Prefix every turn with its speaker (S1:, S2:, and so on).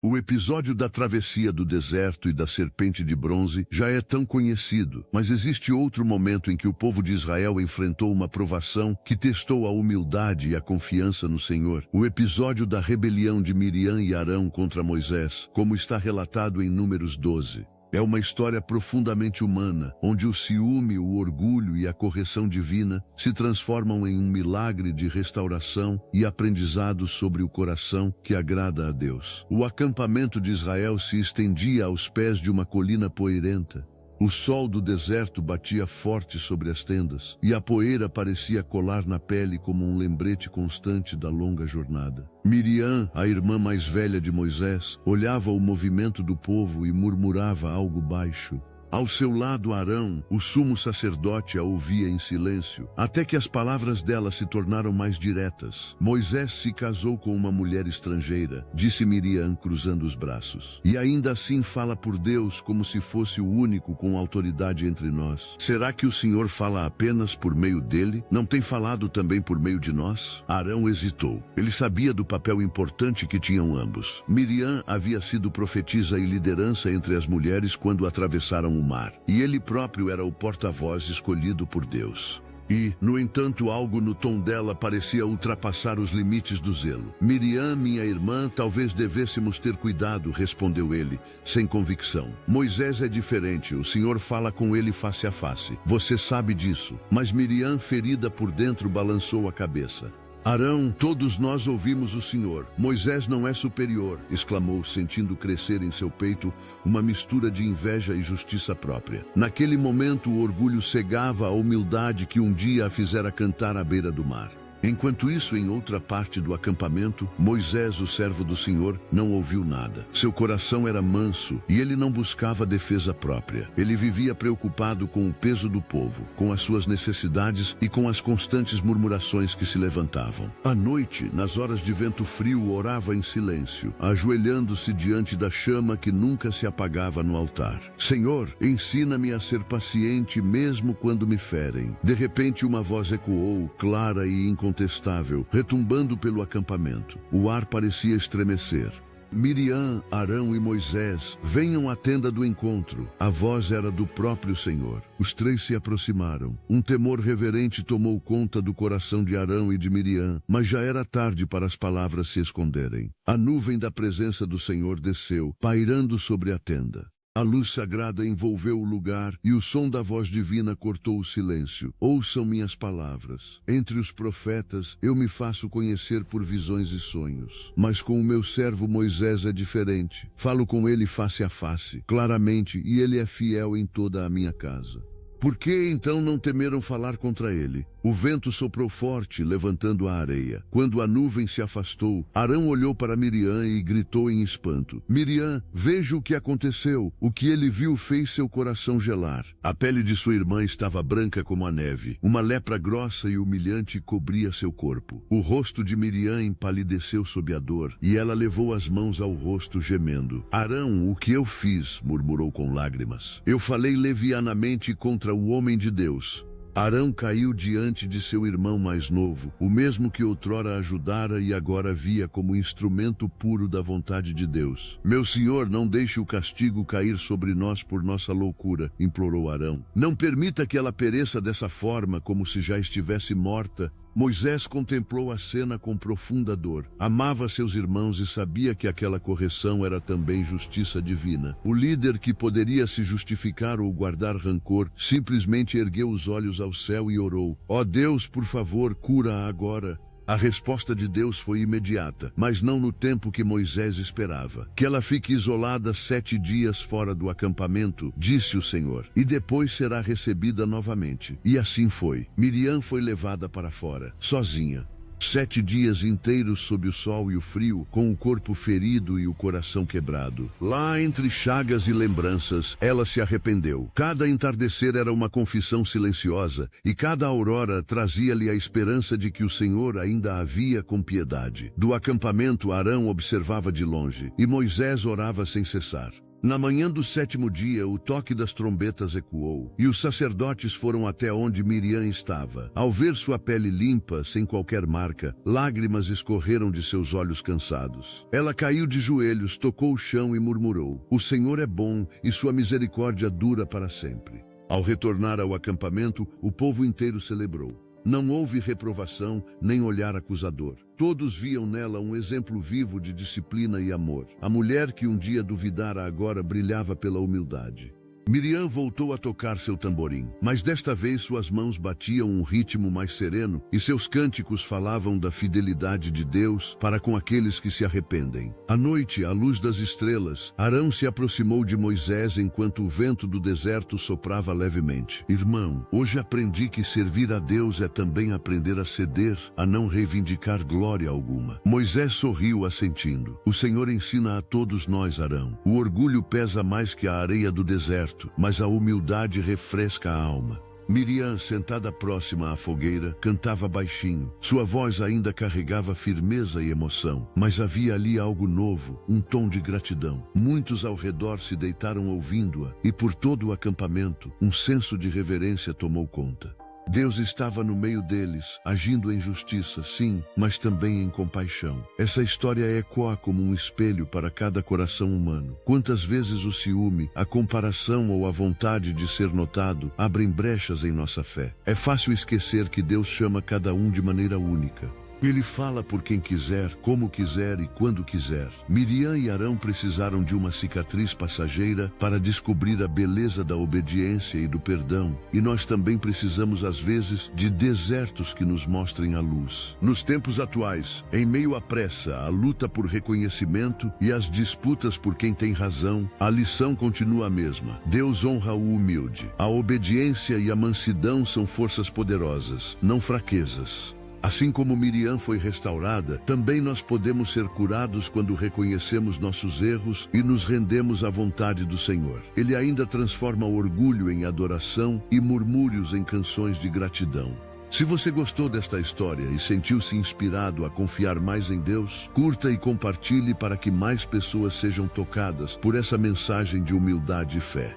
S1: O episódio da travessia do deserto e da serpente de bronze já é tão conhecido, mas existe outro momento em que o povo de Israel enfrentou uma provação que testou a humildade e a confiança no Senhor. O episódio da rebelião de Miriam e Arão contra Moisés, como está relatado em Números 12. É uma história profundamente humana, onde o ciúme, o orgulho e a correção divina se transformam em um milagre de restauração e aprendizado sobre o coração que agrada a Deus. O acampamento de Israel se estendia aos pés de uma colina poeirenta. O sol do deserto batia forte sobre as tendas, e a poeira parecia colar na pele como um lembrete constante da longa jornada. Miriam, a irmã mais velha de Moisés, olhava o movimento do povo e murmurava algo baixo. Ao seu lado, Arão, o sumo sacerdote, a ouvia em silêncio, até que as palavras dela se tornaram mais diretas. Moisés se casou com uma mulher estrangeira, disse Miriam, cruzando os braços. E ainda assim fala por Deus como se fosse o único com autoridade entre nós. Será que o Senhor fala apenas por meio dele? Não tem falado também por meio de nós? Arão hesitou. Ele sabia do papel importante que tinham ambos. Miriam havia sido profetisa e liderança entre as mulheres quando atravessaram o mar, e ele próprio era o porta-voz escolhido por Deus. E, no entanto, algo no tom dela parecia ultrapassar os limites do zelo. Miriam, minha irmã, talvez devêssemos ter cuidado, respondeu ele, sem convicção. Moisés é diferente, o Senhor fala com ele face a face. Você sabe disso. Mas Miriam, ferida por dentro, balançou a cabeça. Arão, todos nós ouvimos o Senhor. Moisés não é superior, exclamou, sentindo crescer em seu peito uma mistura de inveja e justiça própria. Naquele momento, o orgulho cegava a humildade que um dia a fizera cantar à beira do mar. Enquanto isso, em outra parte do acampamento, Moisés, o servo do Senhor, não ouviu nada. Seu coração era manso e ele não buscava defesa própria. Ele vivia preocupado com o peso do povo, com as suas necessidades e com as constantes murmurações que se levantavam. À noite, nas horas de vento frio, orava em silêncio, ajoelhando-se diante da chama que nunca se apagava no altar. Senhor, ensina-me a ser paciente mesmo quando me ferem. De repente, uma voz ecoou, clara e incontestável, retumbando pelo acampamento. O ar parecia estremecer. Miriam, Arão e Moisés, venham à tenda do encontro. A voz era do próprio Senhor. Os três se aproximaram. Um temor reverente tomou conta do coração de Arão e de Miriam, mas já era tarde para as palavras se esconderem. A nuvem da presença do Senhor desceu, pairando sobre a tenda. A luz sagrada envolveu o lugar e o som da voz divina cortou o silêncio. Ouçam minhas palavras. Entre os profetas, eu me faço conhecer por visões e sonhos. Mas com o meu servo Moisés é diferente. Falo com ele face a face, claramente, e ele é fiel em toda a minha casa. Por que então não temeram falar contra ele? O vento soprou forte, levantando a areia. Quando a nuvem se afastou, Arão olhou para Miriam e gritou em espanto. Miriam, veja o que aconteceu. O que ele viu fez seu coração gelar. A pele de sua irmã estava branca como a neve. Uma lepra grossa e humilhante cobria seu corpo. O rosto de Miriam empalideceu sob a dor, e ela levou as mãos ao rosto gemendo. Arão, o que eu fiz? Murmurou com lágrimas. Eu falei levianamente contra o homem de Deus. Arão caiu diante de seu irmão mais novo, o mesmo que outrora ajudara e agora via como instrumento puro da vontade de Deus. Meu senhor, não deixe o castigo cair sobre nós por nossa loucura, implorou Arão. Não permita que ela pereça dessa forma, como se já estivesse morta. Moisés contemplou a cena com profunda dor. Amava seus irmãos e sabia que aquela correção era também justiça divina. O líder que poderia se justificar ou guardar rancor simplesmente ergueu os olhos ao céu e orou. Ó Deus, por favor, cura-a agora. A resposta de Deus foi imediata, mas não no tempo que Moisés esperava. Que ela fique isolada 7 dias fora do acampamento, disse o Senhor, e depois será recebida novamente. E assim foi. Miriam foi levada para fora, sozinha. 7 dias inteiros sob o sol e o frio, com o corpo ferido e o coração quebrado. Lá entre chagas e lembranças, ela se arrependeu. Cada entardecer era uma confissão silenciosa, e cada aurora trazia-lhe a esperança de que o Senhor ainda a via com piedade. Do acampamento, Arão observava de longe, e Moisés orava sem cessar. Na manhã do 7º dia, o toque das trombetas ecoou, e os sacerdotes foram até onde Miriam estava. Ao ver sua pele limpa, sem qualquer marca, lágrimas escorreram de seus olhos cansados. Ela caiu de joelhos, tocou o chão e murmurou: "O Senhor é bom, e sua misericórdia dura para sempre." Ao retornar ao acampamento, o povo inteiro celebrou. Não houve reprovação, nem olhar acusador. Todos viam nela um exemplo vivo de disciplina e amor. A mulher que um dia duvidara agora brilhava pela humildade. Miriam voltou a tocar seu tamborim, mas desta vez suas mãos batiam um ritmo mais sereno e seus cânticos falavam da fidelidade de Deus para com aqueles que se arrependem. À noite, à luz das estrelas, Arão se aproximou de Moisés enquanto o vento do deserto soprava levemente. "Irmão, hoje aprendi que servir a Deus é também aprender a ceder, a não reivindicar glória alguma." Moisés sorriu assentindo. "O Senhor ensina a todos nós, Arão. O orgulho pesa mais que a areia do deserto, mas a humildade refresca a alma." Miriam, sentada próxima à fogueira, cantava baixinho. Sua voz ainda carregava firmeza e emoção, mas havia ali algo novo, um tom de gratidão. Muitos ao redor se deitaram ouvindo-a, e por todo o acampamento, um senso de reverência tomou conta. Deus estava no meio deles, agindo em justiça, sim, mas também em compaixão. Essa história ecoa como um espelho para cada coração humano. Quantas vezes o ciúme, a comparação ou a vontade de ser notado abrem brechas em nossa fé. É fácil esquecer que Deus chama cada um de maneira única. Ele fala por quem quiser, como quiser e quando quiser. Miriam e Arão precisaram de uma cicatriz passageira para descobrir a beleza da obediência e do perdão. E nós também precisamos, às vezes, de desertos que nos mostrem a luz. Nos tempos atuais, em meio à pressa, à luta por reconhecimento e às disputas por quem tem razão, a lição continua a mesma. Deus honra o humilde. A obediência e a mansidão são forças poderosas, não fraquezas. Assim como Miriam foi restaurada, também nós podemos ser curados quando reconhecemos nossos erros e nos rendemos à vontade do Senhor. Ele ainda transforma o orgulho em adoração e murmúrios em canções de gratidão. Se você gostou desta história e sentiu-se inspirado a confiar mais em Deus, curta e compartilhe para que mais pessoas sejam tocadas por essa mensagem de humildade e fé.